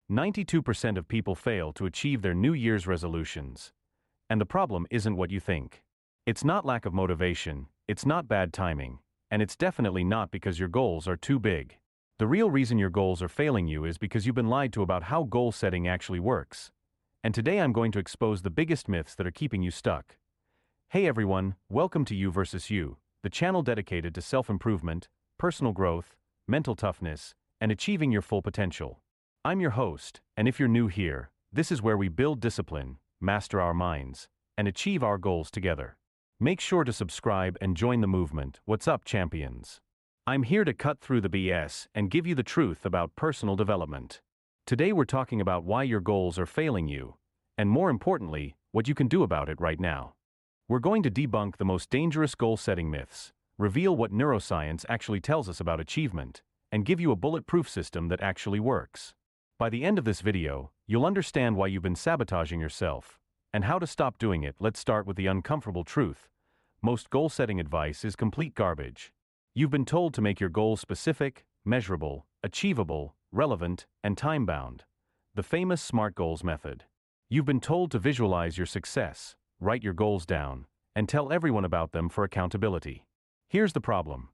92% of people fail to achieve their New Year's resolutions. And the problem isn't what you think. It's not lack of motivation, it's not bad timing, and it's definitely not because your goals are too big. The real reason your goals are failing you is because you've been lied to about how goal setting actually works. And today I'm going to expose the biggest myths that are keeping you stuck. Hey everyone, welcome to You vs. You, the channel dedicated to self-improvement, personal growth, mental toughness, and achieving your full potential. I'm your host, and if you're new here, this is where we build discipline, master our minds, and achieve our goals together. Make sure to subscribe and join the movement. What's up, champions? I'm here to cut through the BS and give you the truth about personal development. Today we're talking about why your goals are failing you, and more importantly, what you can do about it right now. We're going to debunk the most dangerous goal-setting myths, reveal what neuroscience actually tells us about achievement, and give you a bulletproof system that actually works. By the end of this video, you'll understand why you've been sabotaging yourself, and how to stop doing it. Let's start with the uncomfortable truth. Most goal-setting advice is complete garbage. You've been told to make your goals specific, measurable, achievable, relevant, and time-bound. The famous SMART goals method. You've been told to visualize your success, write your goals down, and tell everyone about them for accountability. Here's the problem.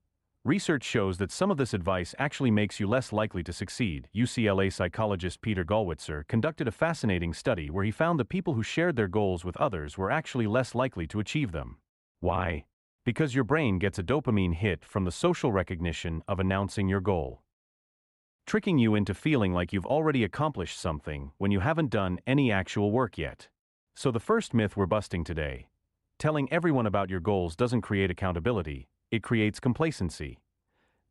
Research shows that some of this advice actually makes you less likely to succeed. UCLA psychologist Peter Gollwitzer conducted a fascinating study where he found that people who shared their goals with others were actually less likely to achieve them. Why? Because your brain gets a dopamine hit from the social recognition of announcing your goal, tricking you into feeling like you've already accomplished something when you haven't done any actual work yet. So the first myth we're busting today: telling everyone about your goals doesn't create accountability, it creates complacency.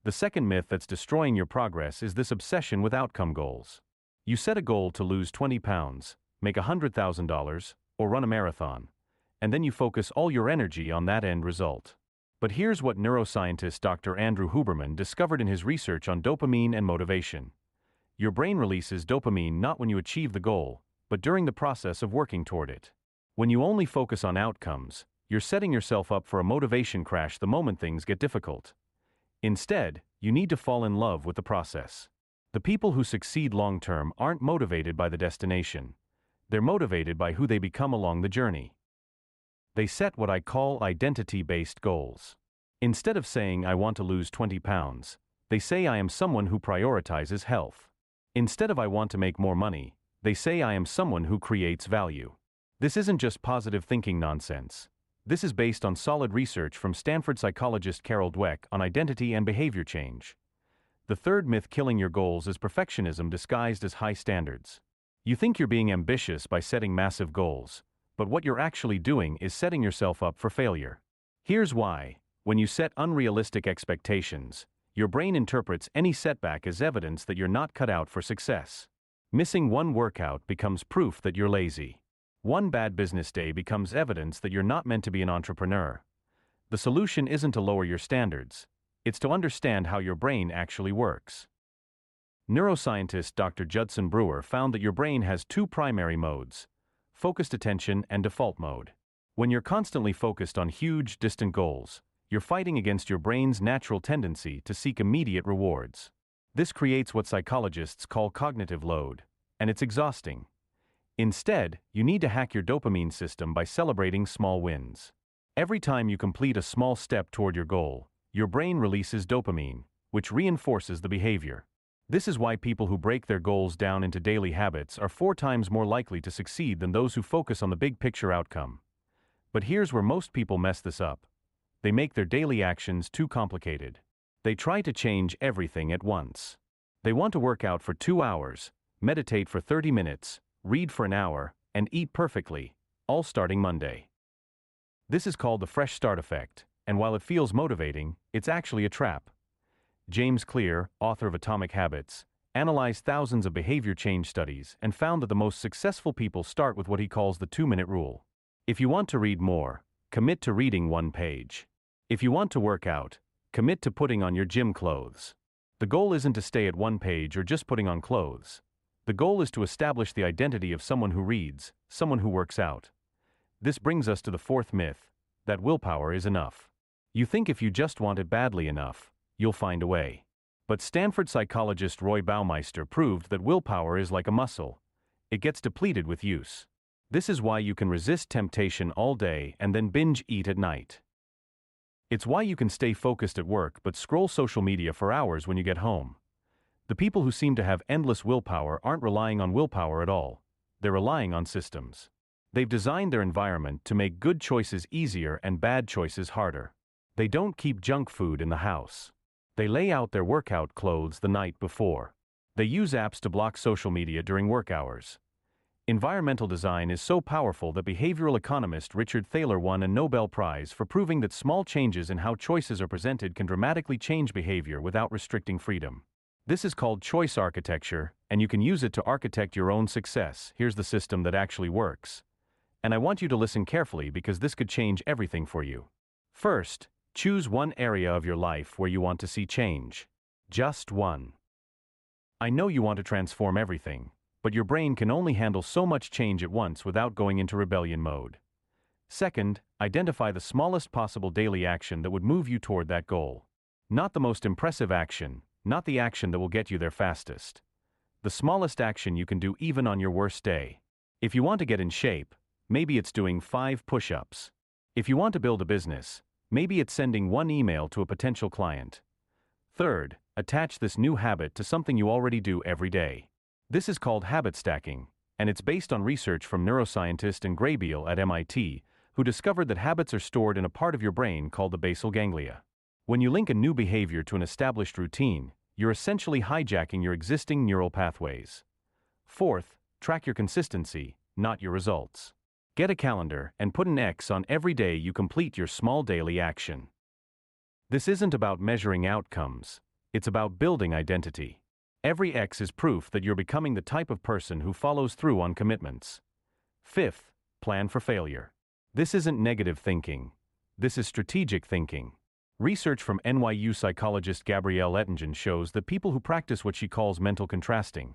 The second myth that's destroying your progress is this obsession with outcome goals. You set a goal to lose 20 pounds, make $100,000, or run a marathon, and then you focus all your energy on that end result. But here's what neuroscientist Dr. Andrew Huberman discovered in his research on dopamine and motivation. Your brain releases dopamine not when you achieve the goal, but during the process of working toward it. When you only focus on outcomes, you're setting yourself up for a motivation crash the moment things get difficult. Instead, you need to fall in love with the process. The people who succeed long-term aren't motivated by the destination. They're motivated by who they become along the journey. They set what I call identity-based goals. Instead of saying I want to lose 20 pounds, they say I am someone who prioritizes health. Instead of I want to make more money, they say I am someone who creates value. This isn't just positive thinking nonsense. This is based on solid research from Stanford psychologist Dweck on identity and behavior change. The third myth killing your goals is perfectionism disguised as high standards. You think you're being ambitious by setting massive goals, but what you're actually doing is setting yourself up for failure. Here's why. When you set unrealistic expectations, your brain interprets any setback as evidence that you're not cut out for success. Missing one workout becomes proof that you're lazy. One bad business day becomes evidence that you're not meant to be an entrepreneur. The solution isn't to lower your standards. It's to understand how your brain actually works. Neuroscientist Dr. Judson Brewer found that your brain has two primary modes: focused attention and default mode. When you're constantly focused on huge, distant goals, you're fighting against your brain's natural tendency to seek immediate rewards. This creates what psychologists call cognitive load, and it's exhausting. Instead, you need to hack your dopamine system by celebrating small wins. Every time you complete a small step toward your goal, your brain releases dopamine, which reinforces the behavior. This is why people who break their goals down into daily habits are 4 times more likely to succeed than those who focus on the big picture outcome. But here's where most people mess this up. They make their daily actions too complicated. They try to change everything at once. They want to work out for 2 hours, meditate for 30 minutes, read for an hour, and eat perfectly, all starting Monday. This is called the fresh start effect, and while it feels motivating, it's actually a trap. James Clear, author of Atomic Habits, analyzed thousands of behavior change studies and found that the most successful people start with what he calls the 2-minute rule. If you want to read more, commit to reading 1 page. If you want to work out, commit to putting on your gym clothes. The goal isn't to stay at 1 page or just putting on clothes. The goal is to establish the identity of someone who reads, someone who works out. This brings us to the fourth myth, that willpower is enough. You think if you just want it badly enough, you'll find a way. But Stanford psychologist Baumeister proved that willpower is like a muscle. It gets depleted with use. This is why you can resist temptation all day and then binge eat at night. It's why you can stay focused at work but scroll social media for hours when you get home. The people who seem to have endless willpower aren't relying on willpower at all. They're relying on systems. They've designed their environment to make good choices easier and bad choices harder. They don't keep junk food in the house. They lay out their workout clothes the night before. They use apps to block social media during work hours. Environmental design is so powerful that behavioral economist Richard Thaler won a Nobel Prize for proving that small changes in how choices are presented can dramatically change behavior without restricting freedom. This is called choice architecture, and you can use it to architect your own success. Here's the system that actually works. And I want you to listen carefully because this could change everything for you. First, choose one area of your life where you want to see change. Just one. I know you want to transform everything, but your brain can only handle so much change at once without going into rebellion mode. Second, identify the smallest possible daily action that would move you toward that goal. Not the most impressive action, not the action that will get you there fastest. The smallest action you can do even on your worst day. If you want to get in shape, maybe it's doing 5 push-ups. If you want to build a business, maybe it's sending 1 email to a potential client. Third, attach this new habit to something you already do every day. This is called habit stacking, and it's based on research from neuroscientist and Graybiel at MIT, who discovered that habits are stored in a part of your brain called the basal ganglia. When you link a new behavior to an established routine, you're essentially hijacking your existing neural pathways. Fourth, track your consistency, not your results. Get a calendar and put an X on every day you complete your small daily action. This isn't about measuring outcomes, it's about building identity. Every X is proof that you're becoming the type of person who follows through on commitments. Fifth, plan for failure. This isn't negative thinking. This is strategic thinking. Research from NYU psychologist Gabrielle Ettingen shows that people who practice what she calls mental contrasting,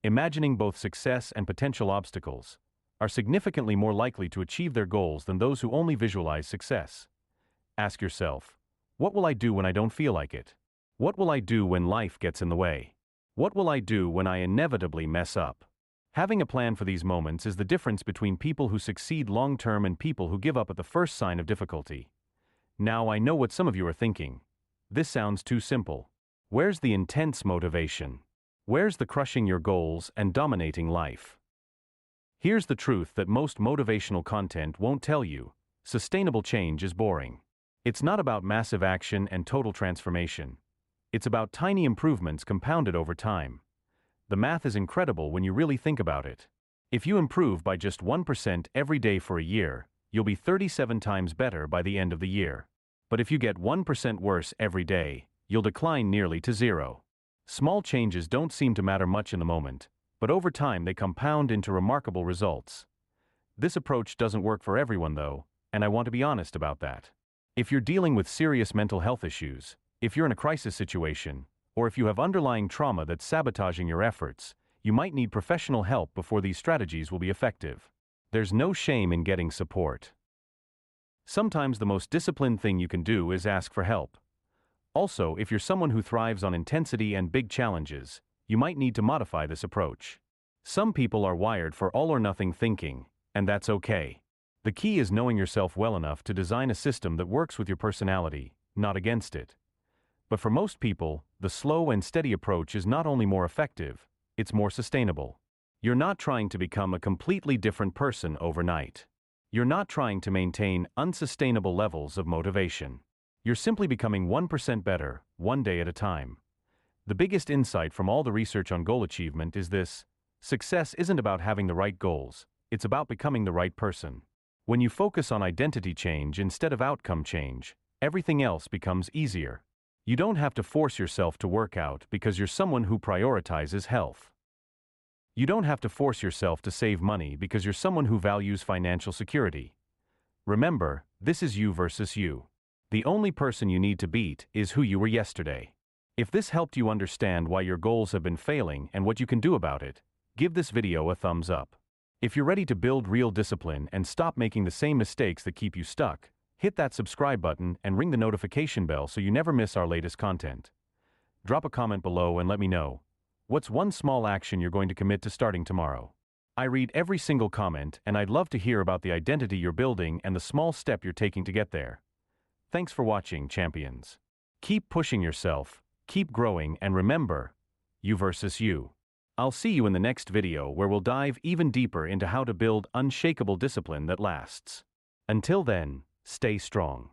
imagining both success and potential obstacles, are significantly more likely to achieve their goals than those who only visualize success. Ask yourself, what will I do when I don't feel like it? What will I do when life gets in the way? What will I do when I inevitably mess up? Having a plan for these moments is the difference between people who succeed long-term and people who give up at the first sign of difficulty. Now I know what some of you are thinking. This sounds too simple. Where's the intense motivation? Where's the crushing your goals and dominating life? Here's the truth that most motivational content won't tell you. Sustainable change is boring. It's not about massive action and total transformation. It's about tiny improvements compounded over time. The math is incredible when you really think about it. If you improve by just 1% every day for a year, you'll be 37 times better by the end of the year. But if you get 1% worse every day, you'll decline nearly to 0. Small changes don't seem to matter much in the moment, but over time they compound into remarkable results. This approach doesn't work for everyone though, and I want to be honest about that. If you're dealing with serious mental health issues, if you're in a crisis situation, or if you have underlying trauma that's sabotaging your efforts, you might need professional help before these strategies will be effective. There's no shame in getting support. Sometimes the most disciplined thing you can do is ask for help. Also, if you're someone who thrives on intensity and big challenges, you might need to modify this approach. Some people are wired for all-or-nothing thinking, and that's okay. The key is knowing yourself well enough to design a system that works with your personality, not against it. But for most people, the slow and steady approach is not only more effective, it's more sustainable. You're not trying to become a completely different person overnight. You're not trying to maintain unsustainable levels of motivation. You're simply becoming 1% better, one day at a time. The biggest insight from all the research on goal achievement is this: success isn't about having the right goals, it's about becoming the right person. When you focus on identity change instead of outcome change, everything else becomes easier. You don't have to force yourself to work out because you're someone who prioritizes health. You don't have to force yourself to save money because you're someone who values financial security. Remember, this is you versus you. The only person you need to beat is who you were yesterday. If this helped you understand why your goals have been failing and what you can do about it, give this video a thumbs up. If you're ready to build real discipline and stop making the same mistakes that keep you stuck, hit that subscribe button and ring the notification bell so you never miss our latest content. Drop a comment below and let me know. What's one small action you're going to commit to starting tomorrow? I read every single comment, and I'd love to hear about the identity you're building and the small step you're taking to get there. Thanks for watching, champions. Keep pushing yourself, keep growing, and remember, you versus you. I'll see you in the next video where we'll dive even deeper into how to build unshakable discipline that lasts. Until then, stay strong.